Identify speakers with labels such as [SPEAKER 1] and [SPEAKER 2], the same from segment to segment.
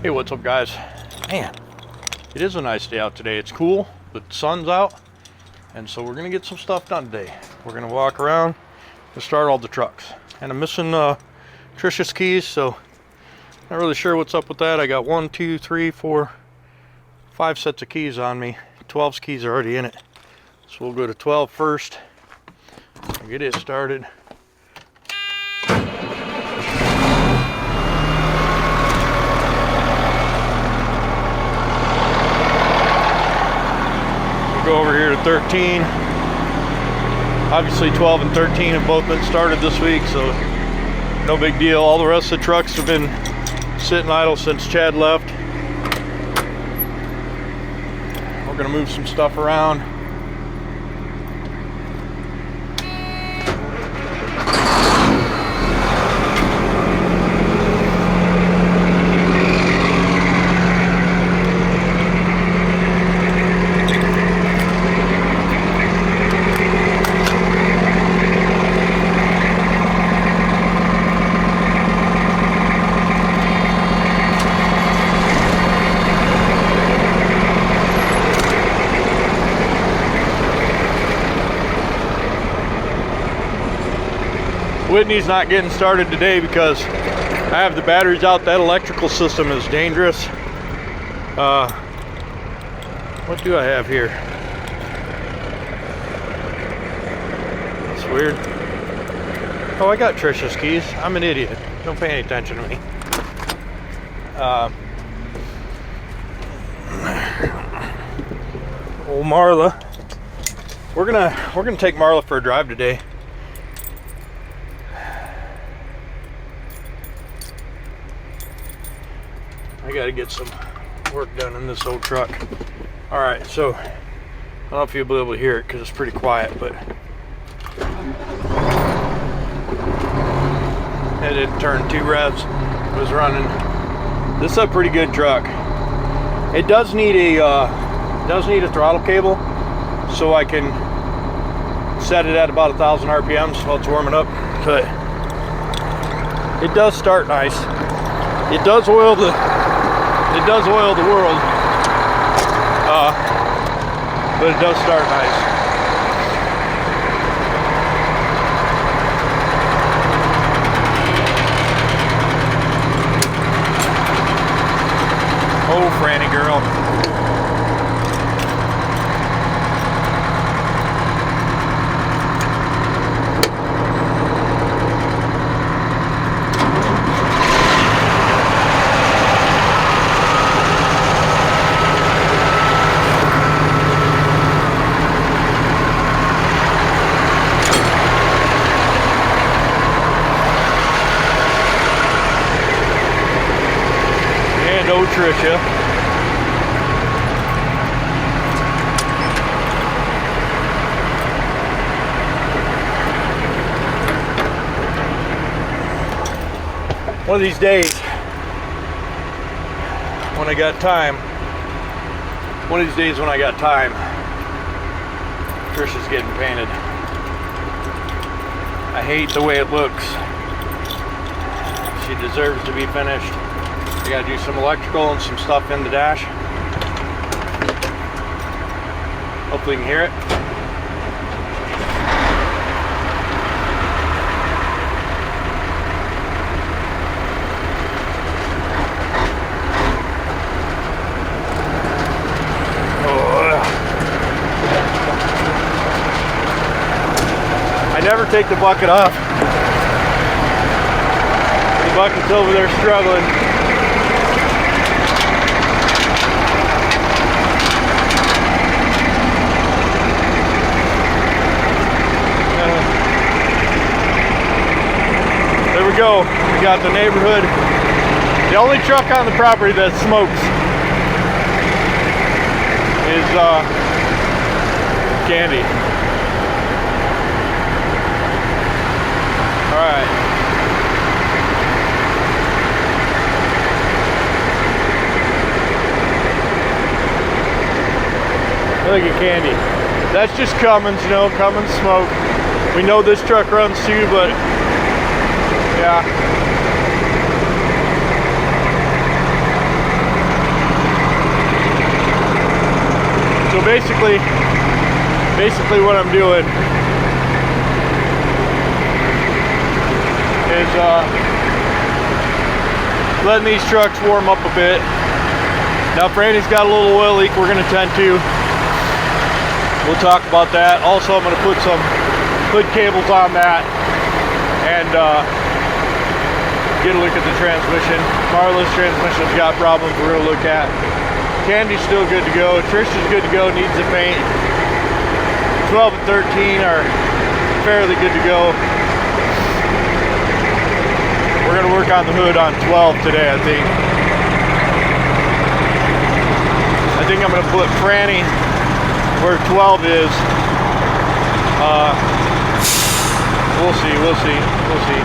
[SPEAKER 1] Hey, what's up, guys? Man, it is a nice day out today. It's cool, the sun's out, and so we're gonna get some stuff done today. We're gonna walk around and start all the trucks. And I'm missing Trisha's keys, so not really sure what's up with that. I got 1, 2, 3, 4, 5 sets of keys on me. 12's keys are already in it. So we'll go to 12 first and get it started. Go over here to 13. Obviously 12 and 13 have both been started this week, so no big deal. All the rest of the trucks have been sitting idle since Chad left. We're gonna move some stuff around. Whitney's not getting started today because I have the batteries out. That electrical system is dangerous. What do I have here? That's weird. Oh, I got Trisha's keys. I'm an idiot. Don't pay any attention to me. Old Marla. We're gonna take Marla for a drive today. I gotta get some work done in this old truck. All right, so I don't know if you'll be able to hear it because it's pretty quiet, but it didn't turn 2 revs. It was running. This is a pretty good truck. It does need a throttle cable, so I can set it at about 1,000 RPMs while it's warming up. But it does start nice. It does oil the world, but it does start nice. Oh, Franny girl. Trisha. One of these days, when I got time, Trisha's getting painted. I hate the way it looks. She deserves to be finished. I gotta do some electrical and some stuff in the dash. Hopefully you can hear it. Oh. I never take the bucket off. The bucket's over there struggling. There we go. We got the neighborhood. The only truck on the property that smokes is Candy. All right. Look at Candy. That's just Cummins, you know, Cummins smoke. We know this truck runs too, but yeah. So basically what I'm doing is letting these trucks warm up a bit. Now if Randy's got a little oil leak we're going to tend to. We'll talk about that. Also, I'm going to put some hood cables on that and get a look at the transmission. Marla's transmission's got problems we're going to look at. Candy's still good to go. Trish's good to go, needs the paint. 12 and 13 are fairly good to go. We're going to work on the hood on 12 today, I think. I think I'm going to put Franny where 12 is. We'll see.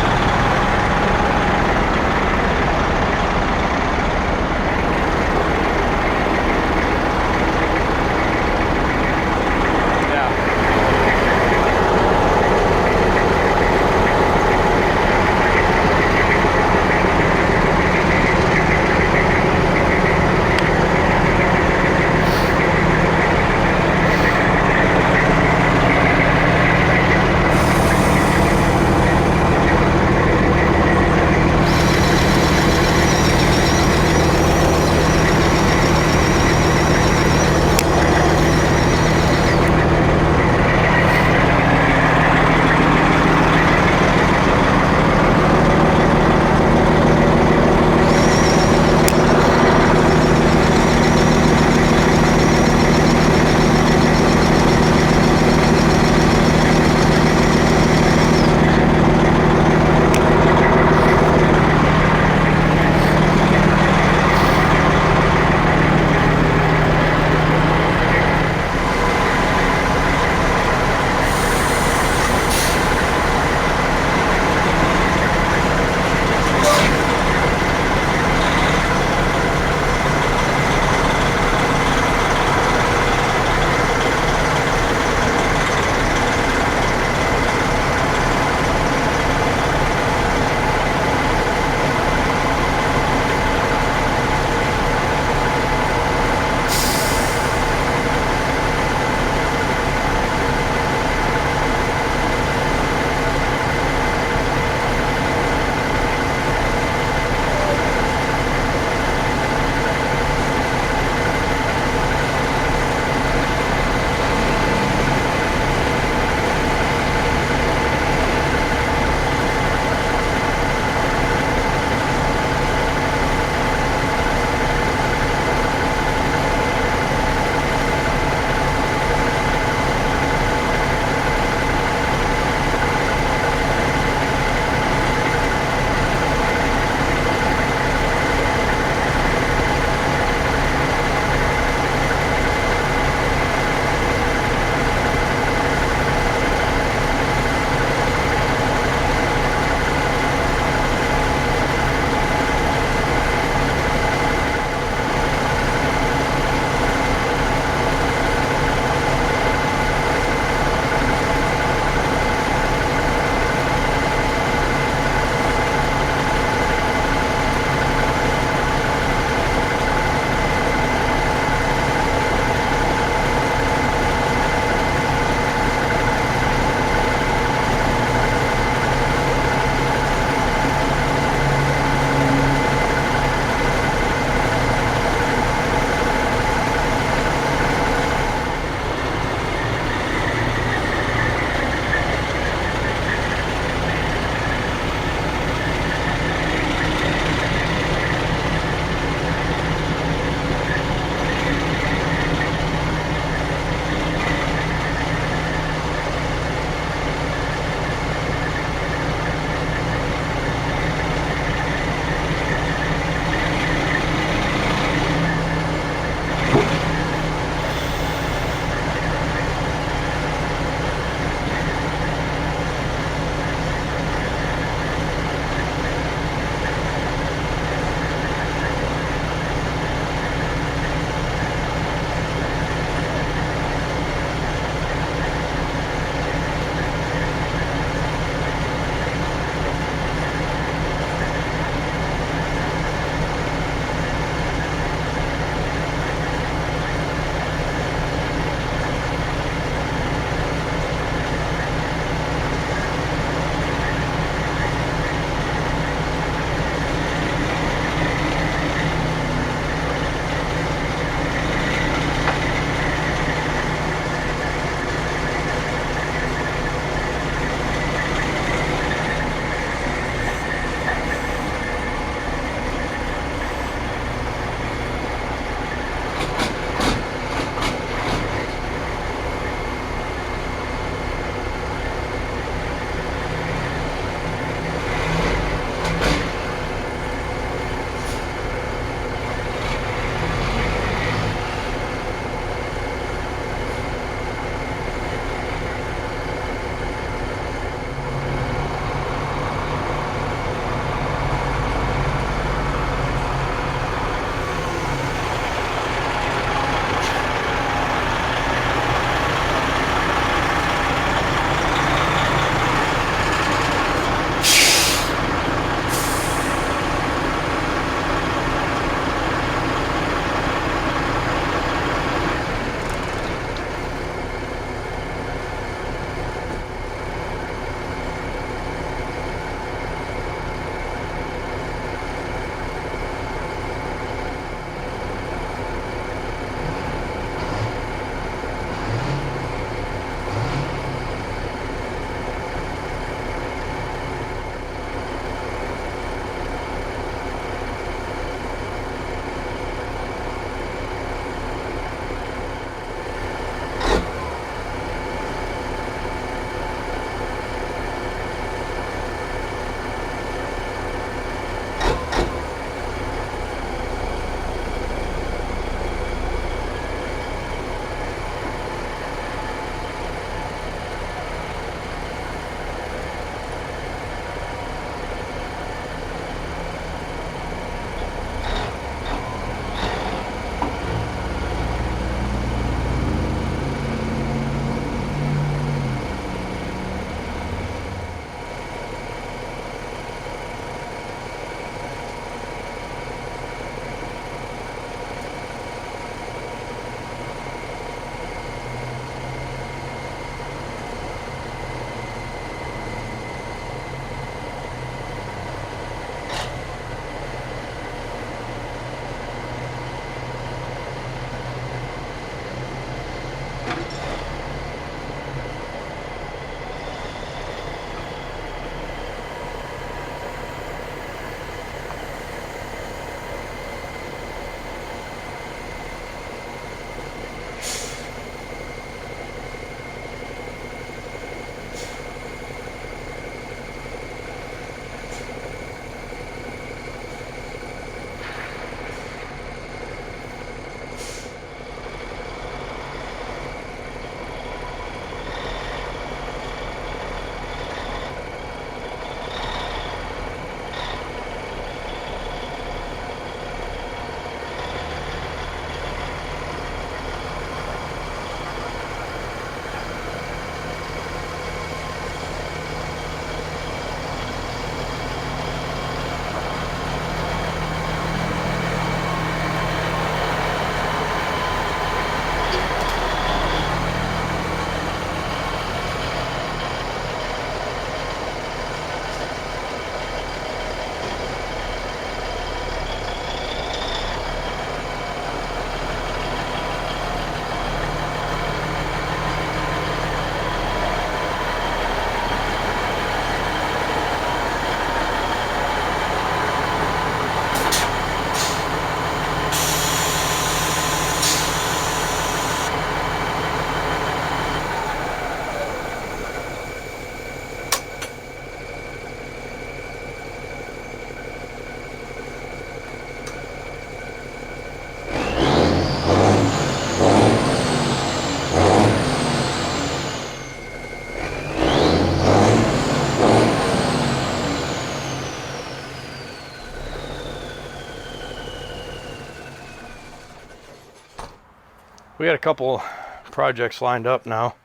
[SPEAKER 1] We got a couple projects lined up now.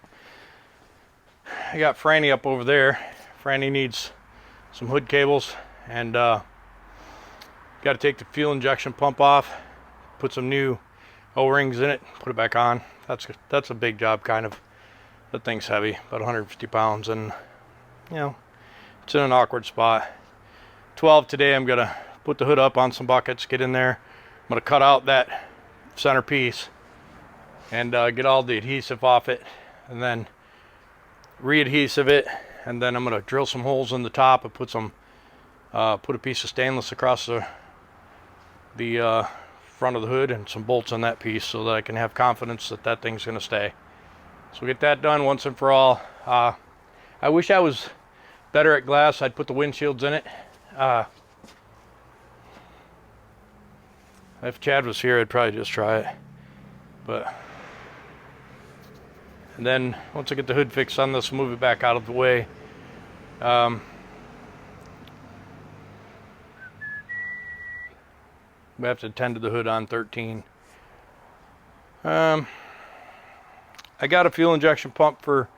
[SPEAKER 1] I got Franny up over there. Franny needs some hood cables, and got to take the fuel injection pump off, put some new O-rings in it, put it back on. That's a big job, kind of. That thing's heavy, about 150 pounds, and you know, it's in an awkward spot. 12 today, I'm gonna put the hood up on some buckets, get in there. I'm gonna cut out that center piece and get all the adhesive off it, and then re-adhesive it, and then I'm gonna drill some holes in the top and put a piece of stainless across the front of the hood and some bolts on that piece so that I can have confidence that that thing's gonna stay. So we'll get that done once and for all. I wish I was better at glass. I'd put the windshields in it. If Chad was here, I'd probably just try it. And then once I get the hood fixed on this, move it back out of the way. We have to attend to the hood on 13. I got a fuel injection pump for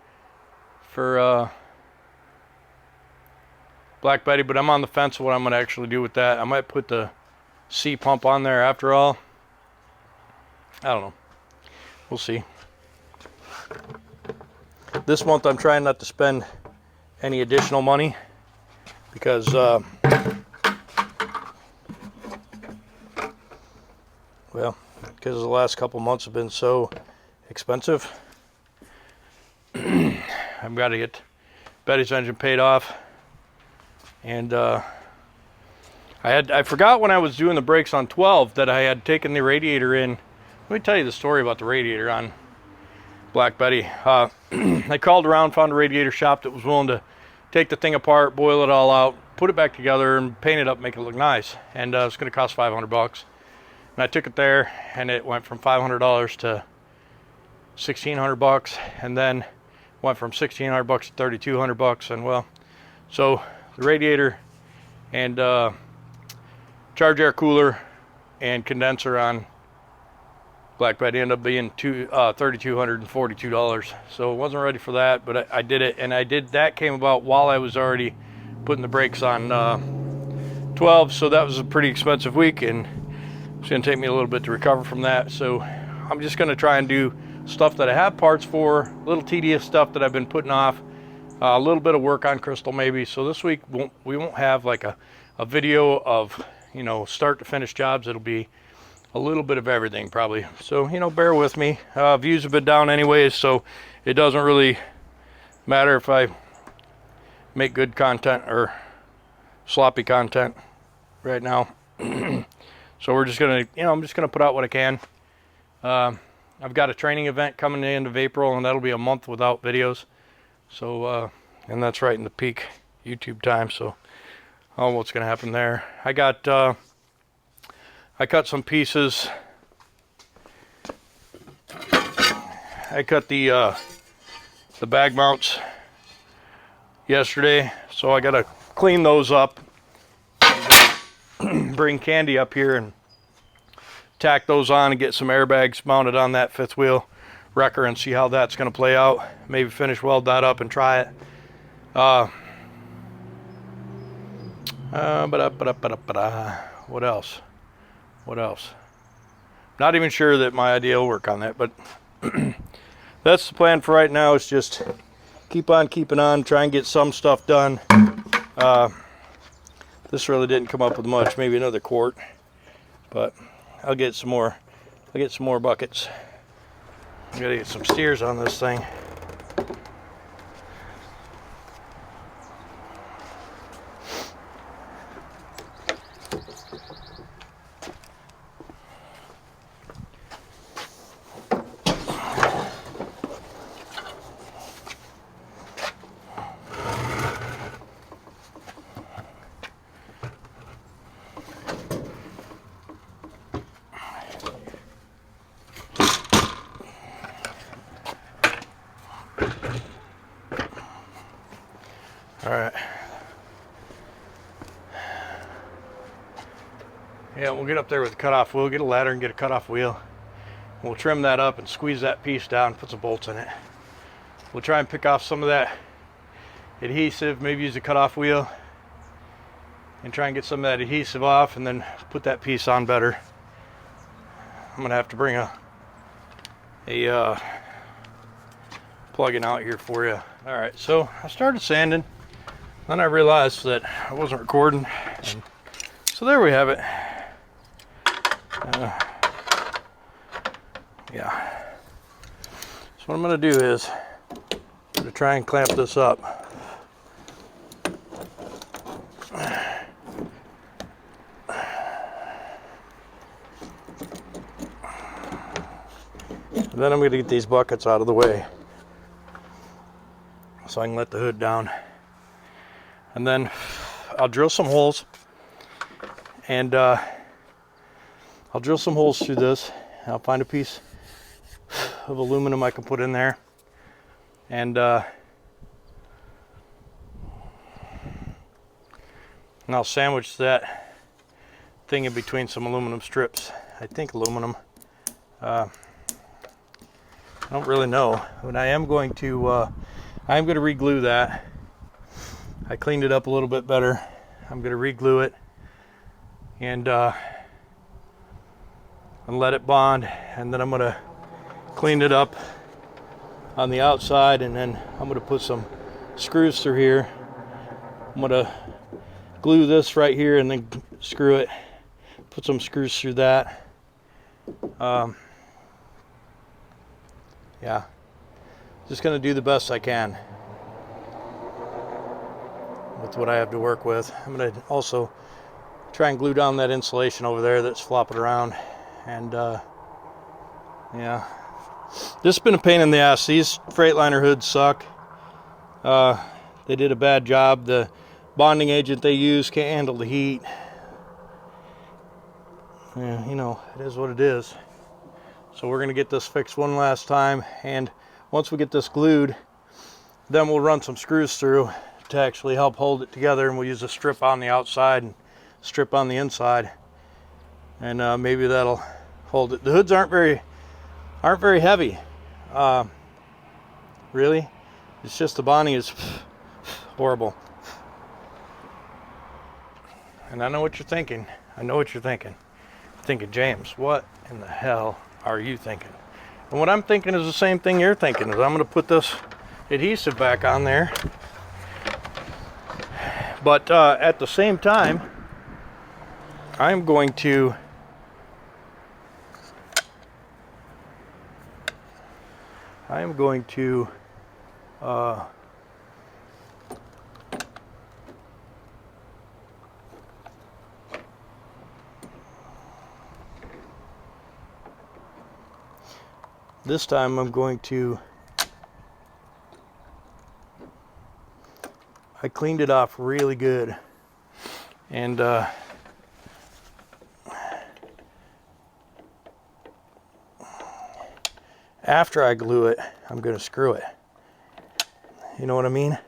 [SPEAKER 1] Black Betty, but I'm on the fence of what I'm going to actually do with that. I might put the C pump on there after all. I don't know. We'll see. This month I'm trying not to spend any additional money because because the last couple months have been so expensive. I've got to get Betty's engine paid off, and I forgot when I was doing the brakes on 12 that I had taken the radiator in. Let me tell you the story about the radiator on Black Betty. I called around, found a radiator shop that was willing to take the thing apart, boil it all out, put it back together, and paint it up, make it look nice. And it's going to cost $500. And I took it there, and it went from $500 to $1,600, and then went from $1,600 to $3,200. And well, so the radiator and charge air cooler and condenser on Black Betty ended up being $3,242. So I wasn't ready for that, but I did it, and that came about while I was already putting the brakes on 12. So that was a pretty expensive week, and it's going to take me a little bit to recover from that. So I'm just going to try and do stuff that I have parts for, little tedious stuff that I've been putting off, a little bit of work on Crystal maybe. So this week we won't have like a video of, you know, start to finish jobs. It'll be a little bit of everything probably. So, you know, bear with me. Views have been down anyways, so it doesn't really matter if I make good content or sloppy content right now. So we're just gonna, you know, I'm just gonna put out what I can. I've got a training event coming the end of April, and that'll be a month without videos. So, and that's right in the peak YouTube time. So, what's gonna happen there? I cut some pieces. I cut the bag mounts yesterday, so I gotta clean those up. Bring Candy up here and tack those on and get some airbags mounted on that fifth wheel wrecker and see how that's going to play out. Maybe finish weld that up and try it. What else? Not even sure that my idea will work on that, but that's the plan for right now. Is just keep on keeping on, try and get some stuff done. This really didn't come up with much, maybe another quart, but I'll get some more. I'll get some more buckets. I gotta get some steers on this thing. All right. Yeah, we'll get up there with the cutoff wheel, get a ladder and get a cutoff wheel. We'll trim that up and squeeze that piece down, put some bolts in it. We'll try and pick off some of that adhesive, maybe use a cutoff wheel and try and get some of that adhesive off, and then put that piece on better. I'm gonna have to bring a plug-in out here for you. All right, so I started sanding, then I realized that I wasn't recording, and so there we have it. Yeah. So what I'm gonna do is I'm gonna try and clamp this up. And then I'm going to get these buckets out of the way so I can let the hood down. And then I'll drill some holes, and I'll drill some holes through this. I'll find a piece of aluminum I can put in there, and I'll sandwich that thing in between some aluminum strips. I think aluminum. I don't really know, but I am going to re-glue that. I cleaned it up a little bit better. I'm going to re-glue it and let it bond, and then I'm going to clean it up on the outside, and then I'm going to put some screws through here. I'm going to glue this right here and then screw it, put some screws through that. Yeah, just going to do the best I can with what I have to work with. I'm going to also try and glue down that insulation over there that's flopping around. And yeah, this has been a pain in the ass. These Freightliner hoods suck. They did a bad job. The bonding agent they use can't handle the heat. Yeah, you know, it is what it is. So we're going to get this fixed one last time, and once we get this glued, then we'll run some screws through to actually help hold it together, and we'll use a strip on the outside and strip on the inside, and maybe that'll hold it. The hoods aren't very heavy, really. It's just the bonding is horrible. And I know what you're thinking. I know what you're thinking. You're thinking, James, what in the hell are you thinking? And what I'm thinking is the same thing you're thinking. Is I'm going to put this adhesive back on there, but at the same time I'm going to this time I'm going to, I cleaned it off really good, and after I glue it, I'm going to screw it. You know what I mean?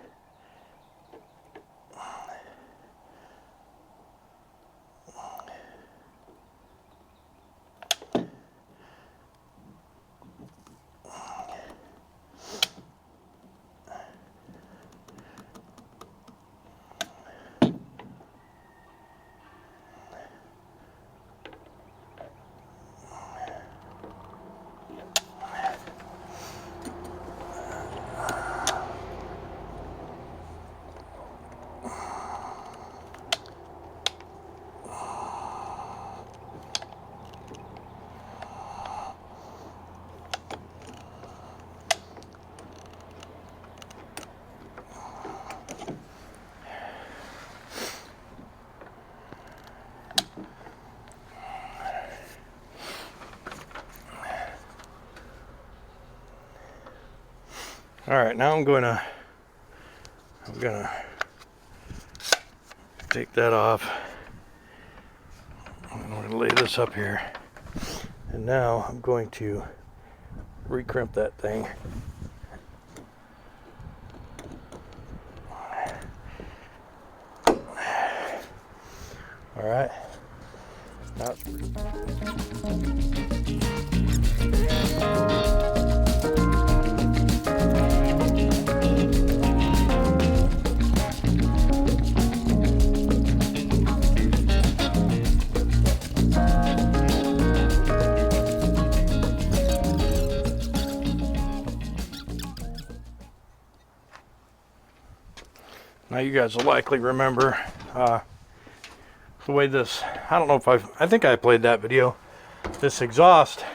[SPEAKER 1] All right, now I'm gonna take that off. I'm gonna lay this up here, and now I'm going to recrimp that thing. All right. Now Now you guys will likely remember the way this, I don't know if I think I played that video. This exhaust,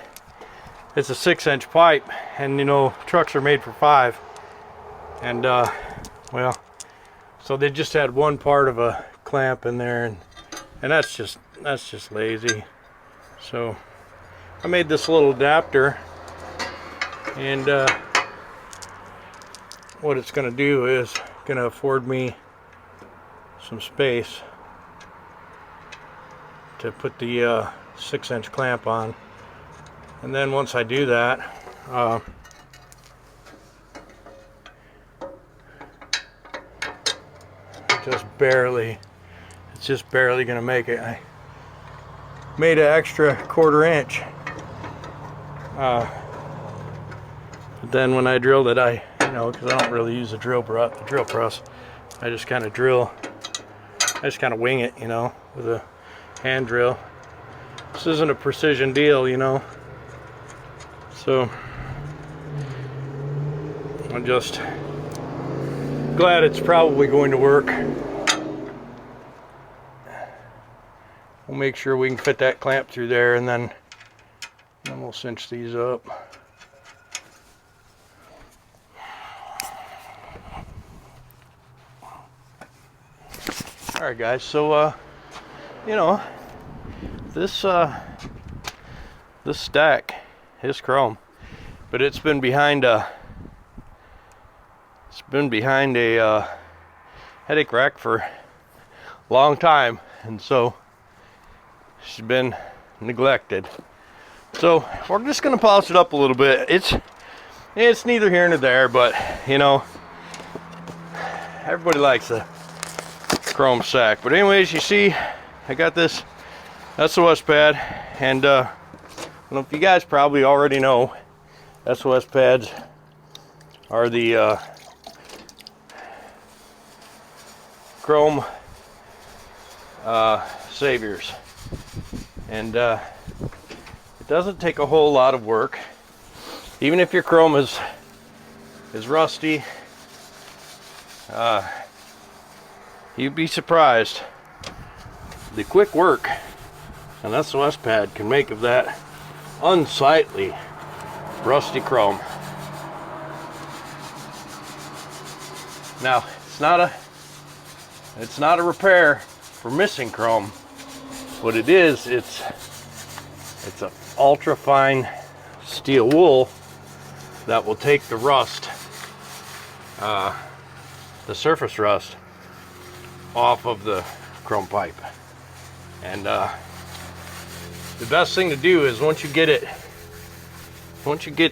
[SPEAKER 1] it's a 6-inch pipe, and you know, trucks are made for 5. And well, so they just had one part of a clamp in there, and that's just lazy. So I made this little adapter, and what it's going to do is going to afford me some space to put the 6-inch clamp on. And then once I do that, it's just barely going to make it. I made an extra 1/4 inch. But then when I drilled it, because I don't really use the drill press, I just kind of wing it, with a hand drill. This isn't a precision deal, so I'm just glad it's probably going to work. We'll make sure we can fit that clamp through there, and then we'll cinch these up. Alright guys, so this stack is chrome, but it's been behind a headache rack for a long time, and so she's been neglected. So we're just gonna polish it up a little bit. It's neither here nor there, but everybody likes a chrome sack. But anyways, you see I got this SOS pad, and I don't know if you guys probably already know, SOS pads are the chrome saviors, and it doesn't take a whole lot of work. Even if your chrome is rusty, you'd be surprised the quick work an SOS pad can make of that unsightly rusty chrome. Now, it's not a repair for missing chrome. What it is, it's an ultra fine steel wool that will take the rust, the surface rust, off of the chrome pipe. And the best thing to do is once you get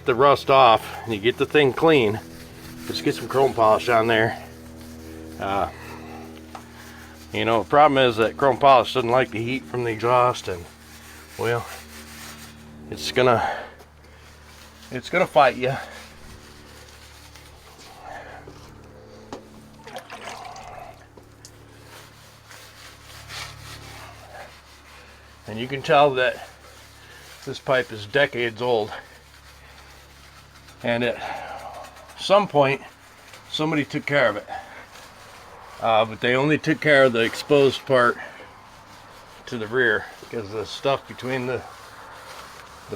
[SPEAKER 1] the rust off and you get the thing clean, just get some chrome polish on there. The problem is that chrome polish doesn't like the heat from the exhaust, and well, it's gonna fight you. And you can tell that this pipe is decades old, and at some point somebody took care of it, but they only took care of the exposed part to the rear, because the stuff between the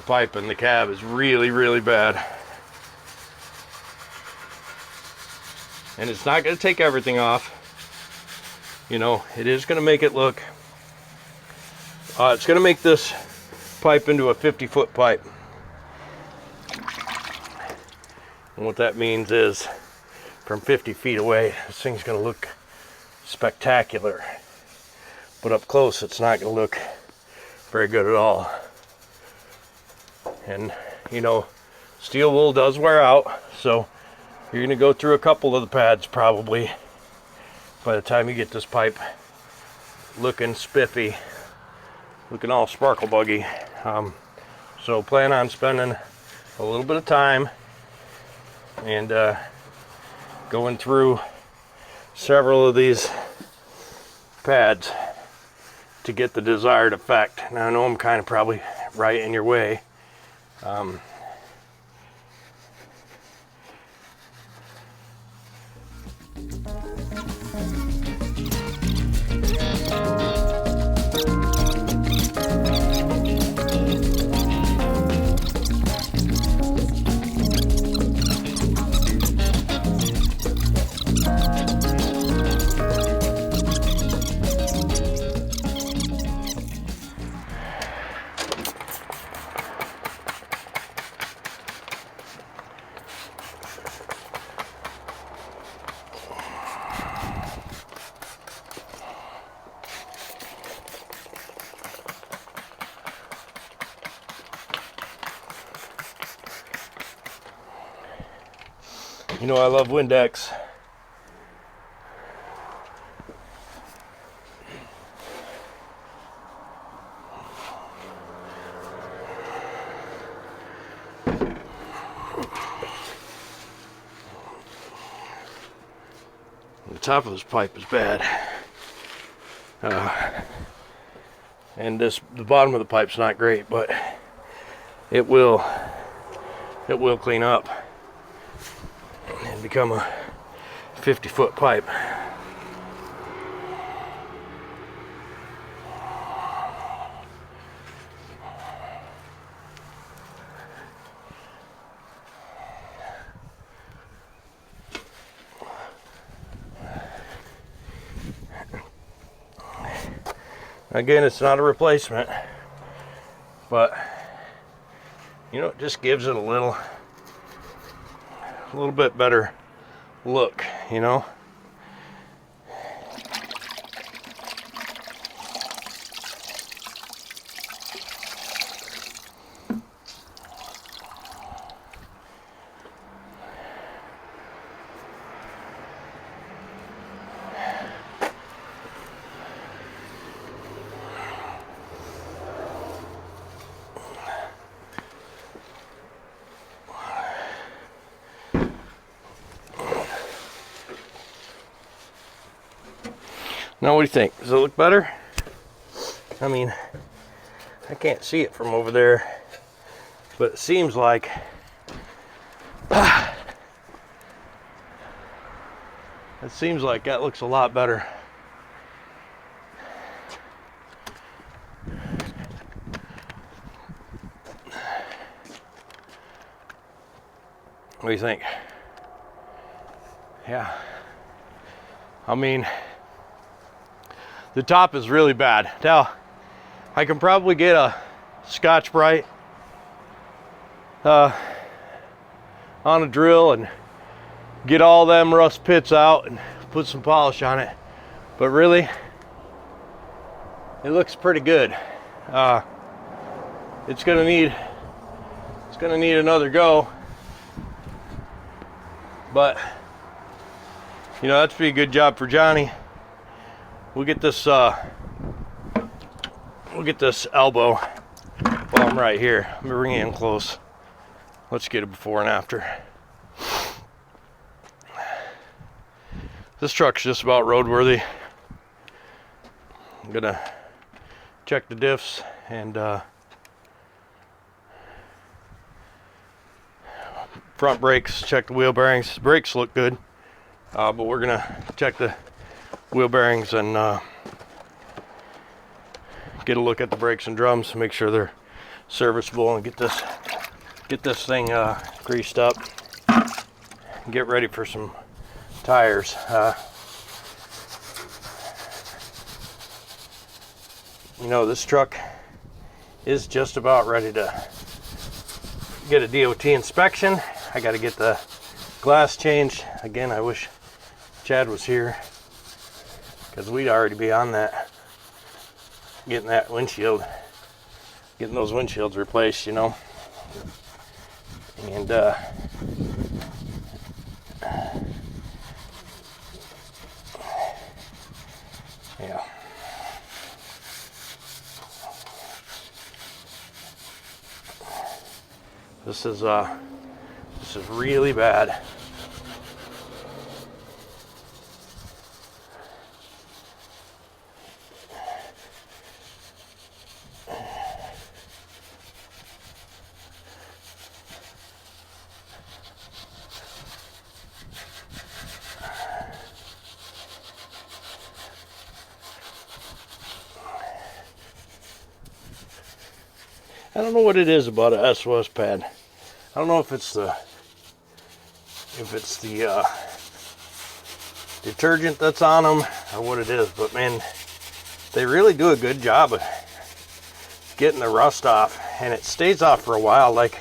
[SPEAKER 1] pipe and the cab is really, really bad. And it's not going to take everything off. It is going to make it look, it's going to make this pipe into a 50-foot pipe. And what that means is, from 50 feet away, this thing's going to look spectacular. But up close, it's not going to look very good at all. And, steel wool does wear out, so you're going to go through a couple of the pads probably by the time you get this pipe looking spiffy, looking all sparkle buggy. So plan on spending a little bit of time and going through several of these pads to get the desired effect. Now I know I'm kind of probably right in your way. You know I love Windex. The top of this pipe is bad. And the bottom of the pipe's not great, but it will clean up and become a 50-foot pipe. Again, it's not a replacement, but you know, it just gives it a little bit better look, you know. Now what do you think? Does it look better? I mean, I can't see it from over there, but it seems like that looks a lot better. What do you think? Yeah. I mean, the top is really bad. Now, I can probably get a Scotch-Brite on a drill and get all them rust pits out and put some polish on it. But really, it looks pretty good. It's gonna need another go. But you know, that's a pretty good job for Johnny. We'll get this elbow while I'm right here. Let me bring it in close. Let's get a before and after. This truck's just about roadworthy. I'm gonna check the diffs and front brakes, check the wheel bearings. Brakes look good, but we're gonna check the wheel bearings and get a look at the brakes and drums, make sure they're serviceable, and get this thing greased up and get ready for some tires. You know, this truck is just about ready to get a DOT inspection. I got to get the glass changed. Again, I wish Chad was here, because we'd already be on that, getting those windshields replaced, you know. And yeah. This is really bad. I don't know what it is about a SOS pad. I don't know if it's the detergent that's on them or what it is, but man, they really do a good job of getting the rust off, and it stays off for a while. Like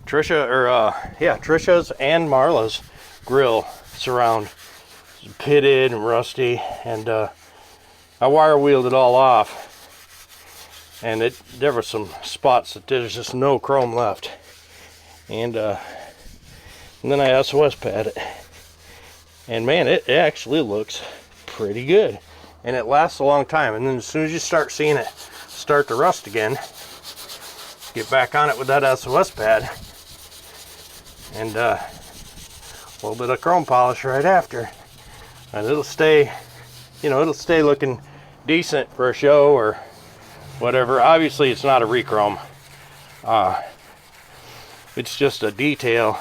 [SPEAKER 1] Trisha's and Marla's grill surround is pitted and rusty, and I wire wheeled it all off, and there were some spots that there's just no chrome left. And and then I SOS pad it. And man, it actually looks pretty good. And it lasts a long time. And then as soon as you start seeing it start to rust again, get back on it with that SOS pad. And a little bit of chrome polish right after. And it'll stay, you know, it'll stay looking decent for a show or whatever. Obviously it's not a rechrome. It's just a detail.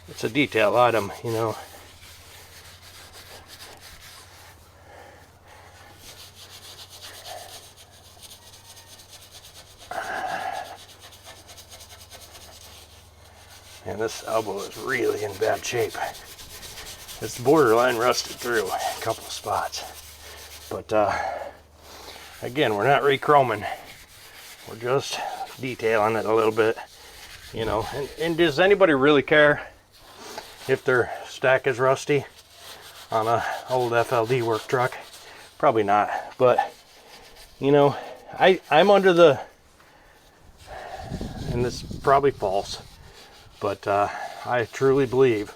[SPEAKER 1] It's a detail item, you know. And this elbow is really in bad shape. It's borderline rusted through a couple of spots. But again, we're not rechroming. We're just detailing it a little bit, you know. And does anybody really care if their stack is rusty on a old FLD work truck? Probably not. But you know, I'm under the, and this is probably false, but I truly believe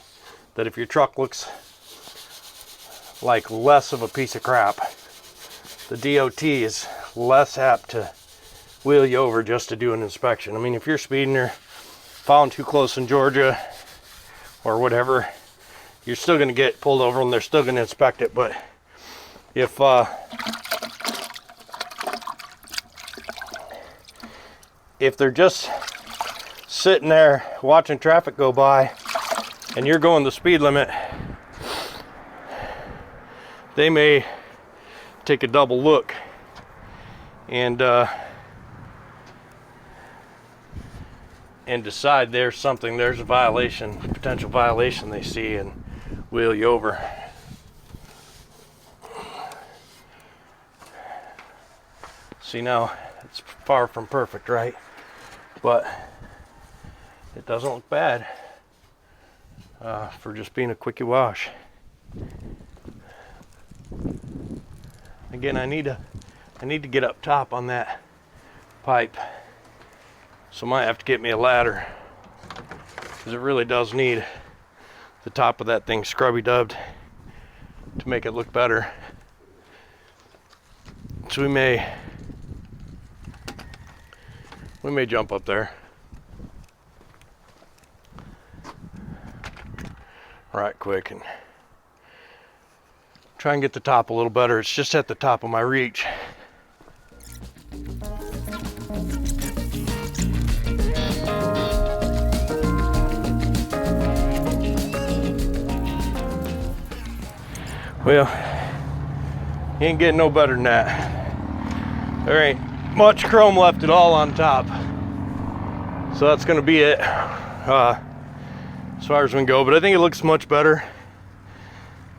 [SPEAKER 1] that if your truck looks like less of a piece of crap, the DOT is less apt to wheel you over just to do an inspection. I mean, if you're speeding or following too close in Georgia or whatever, you're still going to get pulled over and they're still going to inspect it. But if they're just sitting there watching traffic go by and you're going the speed limit, they may take a double look and decide there's a violation, potential violation they see, and wheel you over. See, now it's far from perfect, right? But it doesn't look bad for just being a quickie wash. Again, I need to get up top on that pipe, so I might have to get me a ladder, because it really does need the top of that thing scrubby dubbed to make it look better. So we may jump up there. Right quick and try and get the top a little better. It's just at the top of my reach. Well, you ain't getting no better than that. There ain't much chrome left at all on top. So that's gonna be it as far as we can go, but I think it looks much better.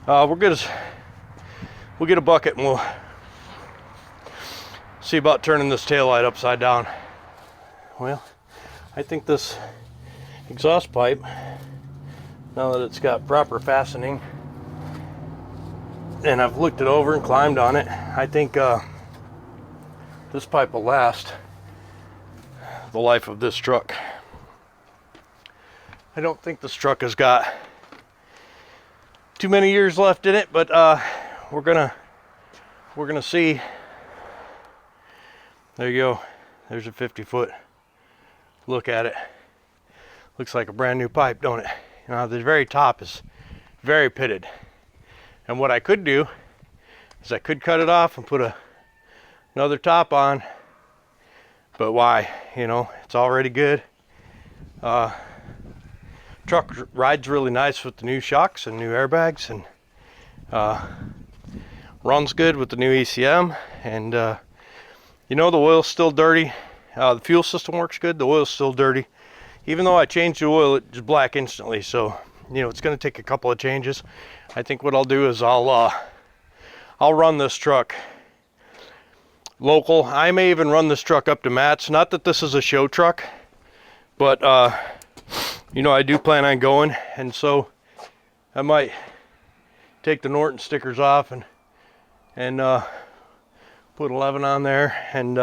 [SPEAKER 1] We'll get a bucket and we'll see about turning this taillight upside down. Well, I think this exhaust pipe, now that it's got proper fastening and I've looked it over and climbed on it, I think this pipe will last the life of this truck. I don't think this truck has got too many years left in it, but we're gonna see. There you go. There's a 50-foot look at it. Looks like a brand new pipe, don't it? You know, the very top is very pitted. And what I could do is I could cut it off and put another top on, but why? You know, it's already good. Truck rides really nice with the new shocks and new airbags, and runs good with the new ECM. And you know, the oil's still dirty. The fuel system works good. The oil's still dirty. Even though I changed the oil, it's black instantly. So, you know, it's going to take a couple of changes. I think what I'll do is I'll run this truck local. I may even run this truck up to Matt's. Not that this is a show truck, but you know, I do plan on going, and so I might take the Norton stickers off and put 11 on there, and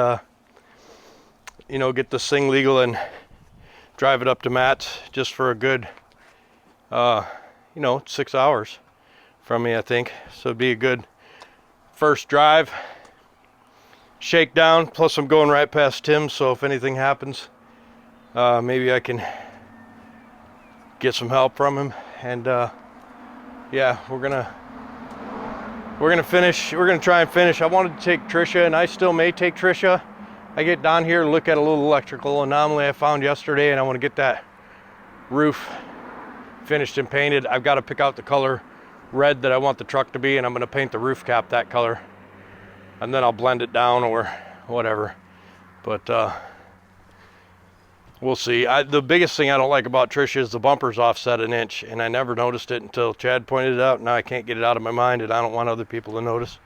[SPEAKER 1] you know, get this thing legal and drive it up to Matt's just for a good, 6 hours from me, I think. So it'd be a good first drive, shakedown. Plus I'm going right past Tim, so if anything happens, maybe I can get some help from him. And yeah, we're gonna finish. We're gonna try and finish. I wanted to take Tricia, and I still may take Tricia. I get down here, look at a little electrical anomaly I found yesterday, and I want to get that roof finished and painted. I've got to pick out the color red that I want the truck to be, and I'm going to paint the roof cap that color, and then I'll blend it down or whatever. But we'll see. The biggest thing I don't like about Tricia is the bumper's offset an inch, and I never noticed it until Chad pointed it out. Now I can't get it out of my mind, and I don't want other people to notice.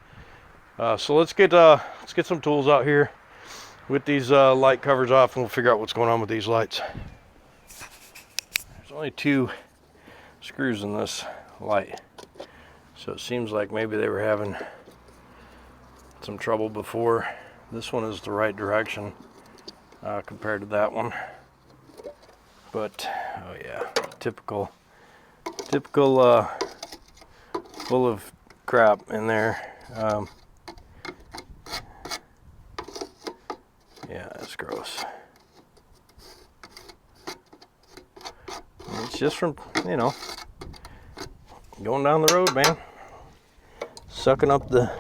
[SPEAKER 1] So let's get some tools out here with these light covers off, and we'll figure out what's going on with these lights. There's only 2 screws in this light, so it seems like maybe they were having some trouble before. This one is the right direction compared to that one, but oh yeah, typical full of crap in there. Yeah, that's gross. It's just from, going down the road, man. Sucking up the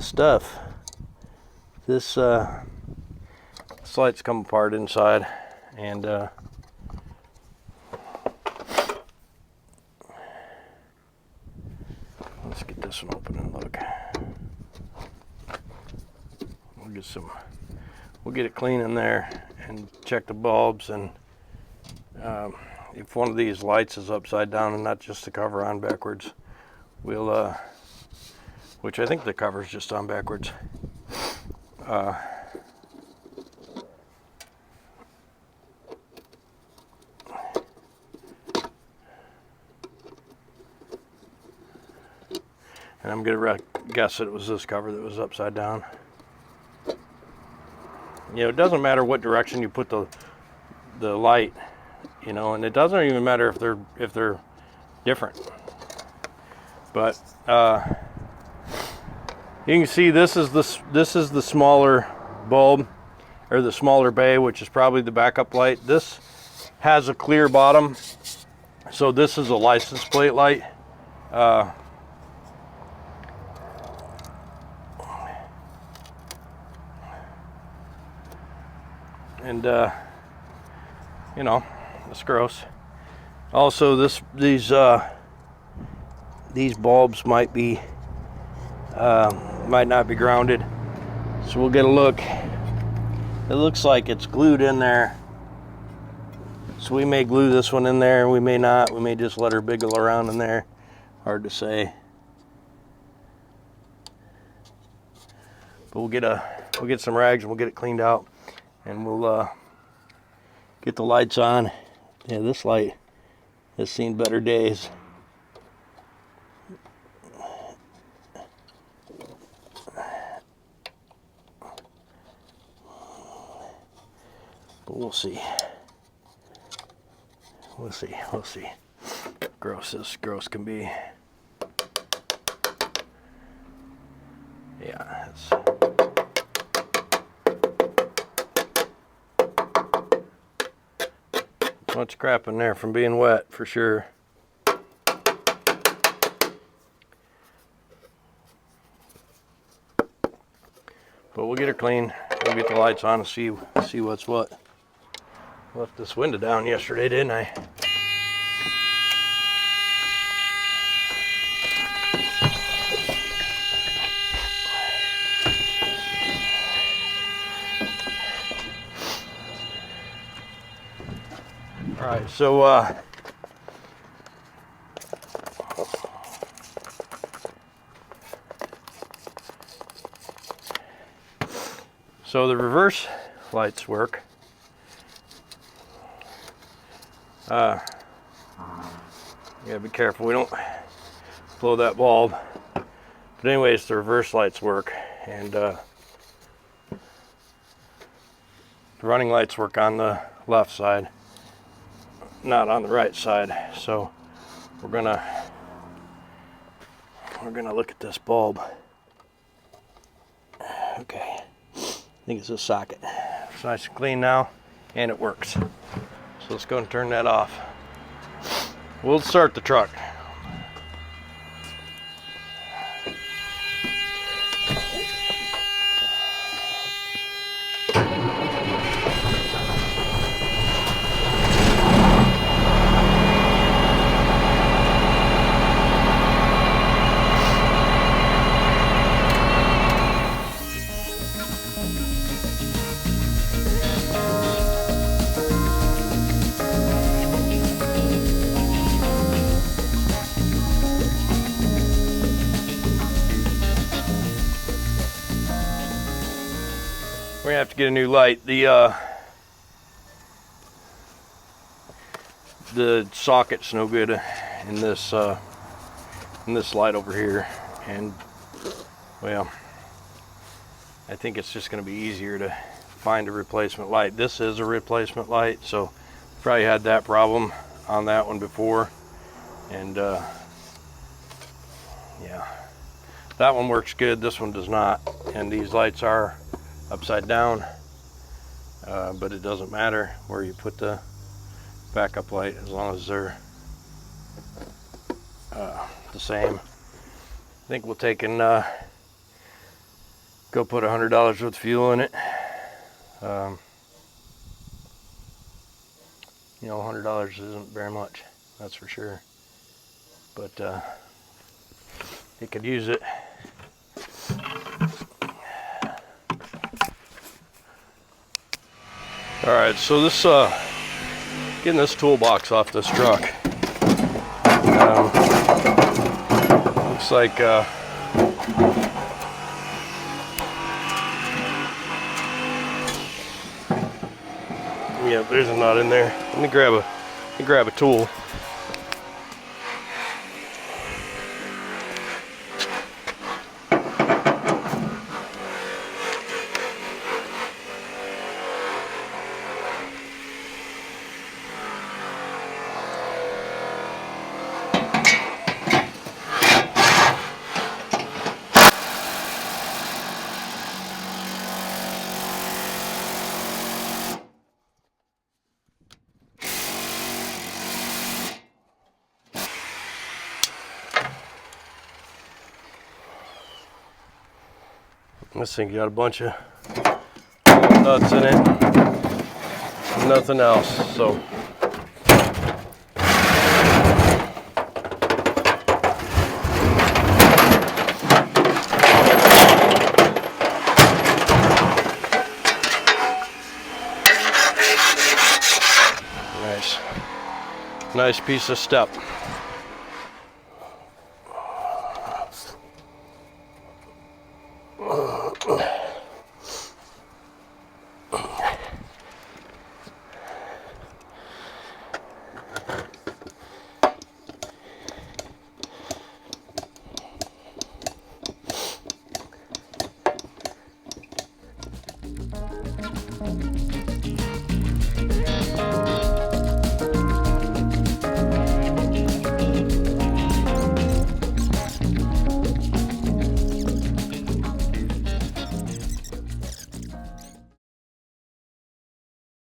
[SPEAKER 1] stuff. This light's come apart inside, and let's get this one open and look. We'll get it clean in there and check the bulbs, and if one of these lights is upside down and not just the cover on backwards, we'll which I think the cover's just on backwards. And I'm gonna guess that it was this cover that was upside down. It doesn't matter what direction you put the light, and it doesn't even matter if they're different. But you can see this is the smaller bulb, or the smaller bay, which is probably the backup light. This has a clear bottom, so this is a license plate light. And it's gross. Also, these bulbs might not be grounded, so we'll get a look. It looks like it's glued in there, so we may glue this one in there, we may not. We may just let her biggle around in there. Hard to say. But we'll get some rags and we'll get it cleaned out, and we'll get the lights on. Yeah, this light has seen better days. But we'll see. We'll see. Gross as gross can be. Yeah, it's much crap in there from being wet, for sure. But we'll get her clean. We'll get the lights on and see what's what. Left this window down yesterday, didn't I? All right, so the reverse lights work. You gotta be careful we don't blow that bulb. But anyways, the reverse lights work, and The running lights work on the left side, not on the right side. So we're gonna look at this bulb. Okay, I think it's a socket. It's nice and clean now, and it works. So let's go and turn that off. We'll start the truck. We're gonna have to get a new light. The socket's no good in this light over here, and well, I think it's just gonna be easier to find a replacement light. This is a replacement light, so probably had that problem on that one before, and yeah, that one works good. This one does not, and these lights are upside down, but it doesn't matter where you put the backup light as long as they're the same. I think we'll take and go put $100 worth of fuel in it. You know, $100 isn't very much, that's for sure, but it could use it. All right, so this getting this toolbox off this truck. Looks like yeah, there's a nut in there. Let me grab a tool. This thing got a bunch of nuts in it, nothing else. So nice piece of step.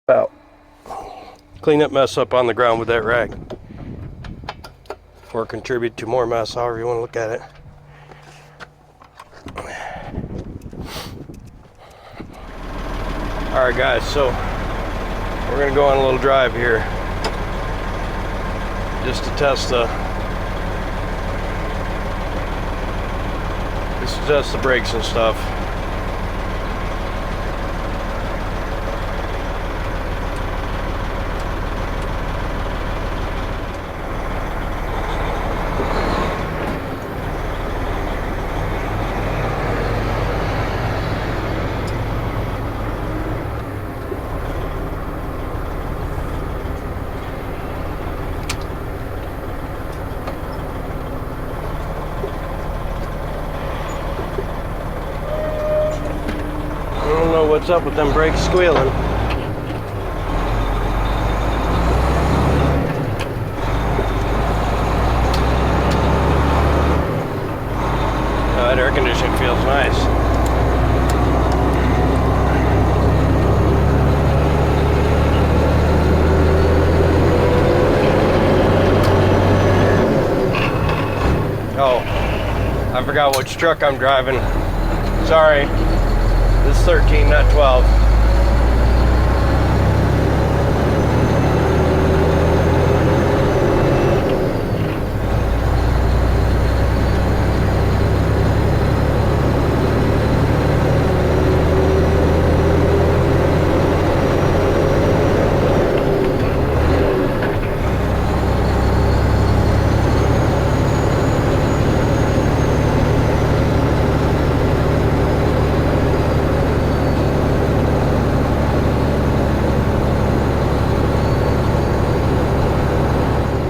[SPEAKER 1] Out. Clean that mess up on the ground with that rag, or contribute to more mess, however you want to look at it. Alright guys, so we're going to go on a little drive here just to test the brakes and stuff. What's up with them brakes squealing?
[SPEAKER 2] conditioning feels nice. Oh, I forgot which truck I'm driving. Sorry, this is 13, not 12.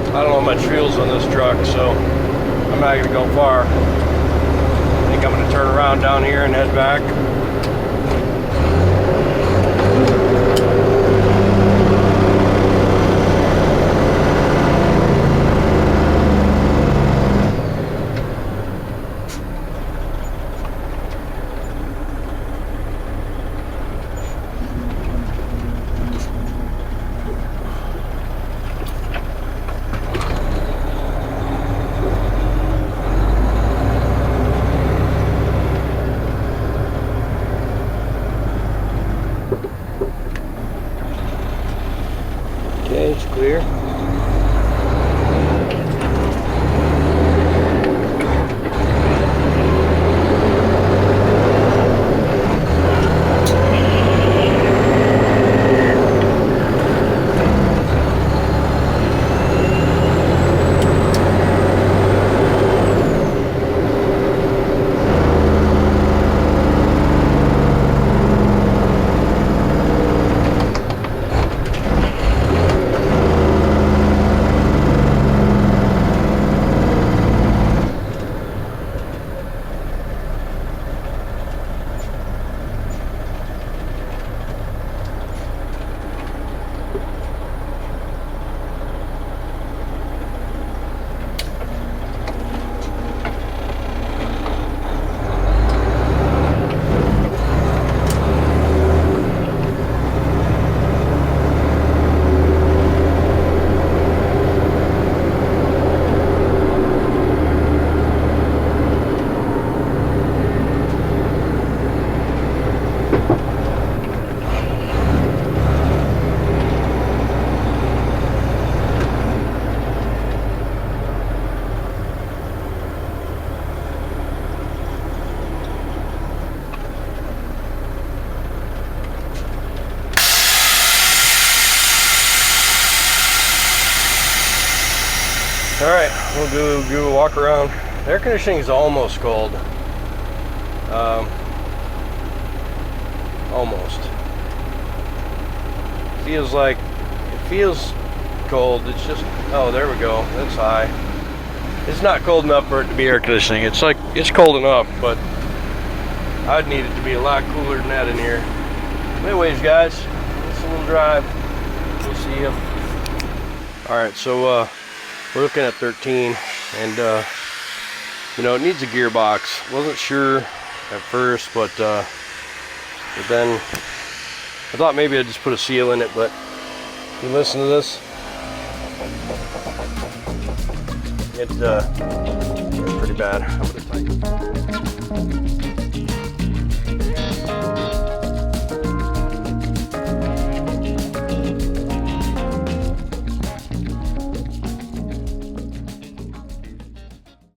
[SPEAKER 2] I don't know how much fuel's on this truck, so I'm not gonna go far. I think I'm gonna turn around down here and head back. Okay, it's clear. All right, we'll do a walk around. The air conditioning is almost cold. Almost. It feels cold. It's just, oh, there we go. That's high. It's not cold enough for it to be air conditioning. It's cold enough, but I'd need it to be a lot cooler than that in here. Anyways, guys, it's a little drive. We'll see you. All right, so we're looking at 13, and you know, it needs a gearbox. Wasn't sure at first, but then I thought maybe I'd just put a seal in it. But you listen to this, it's pretty bad. I'm gonna tighten.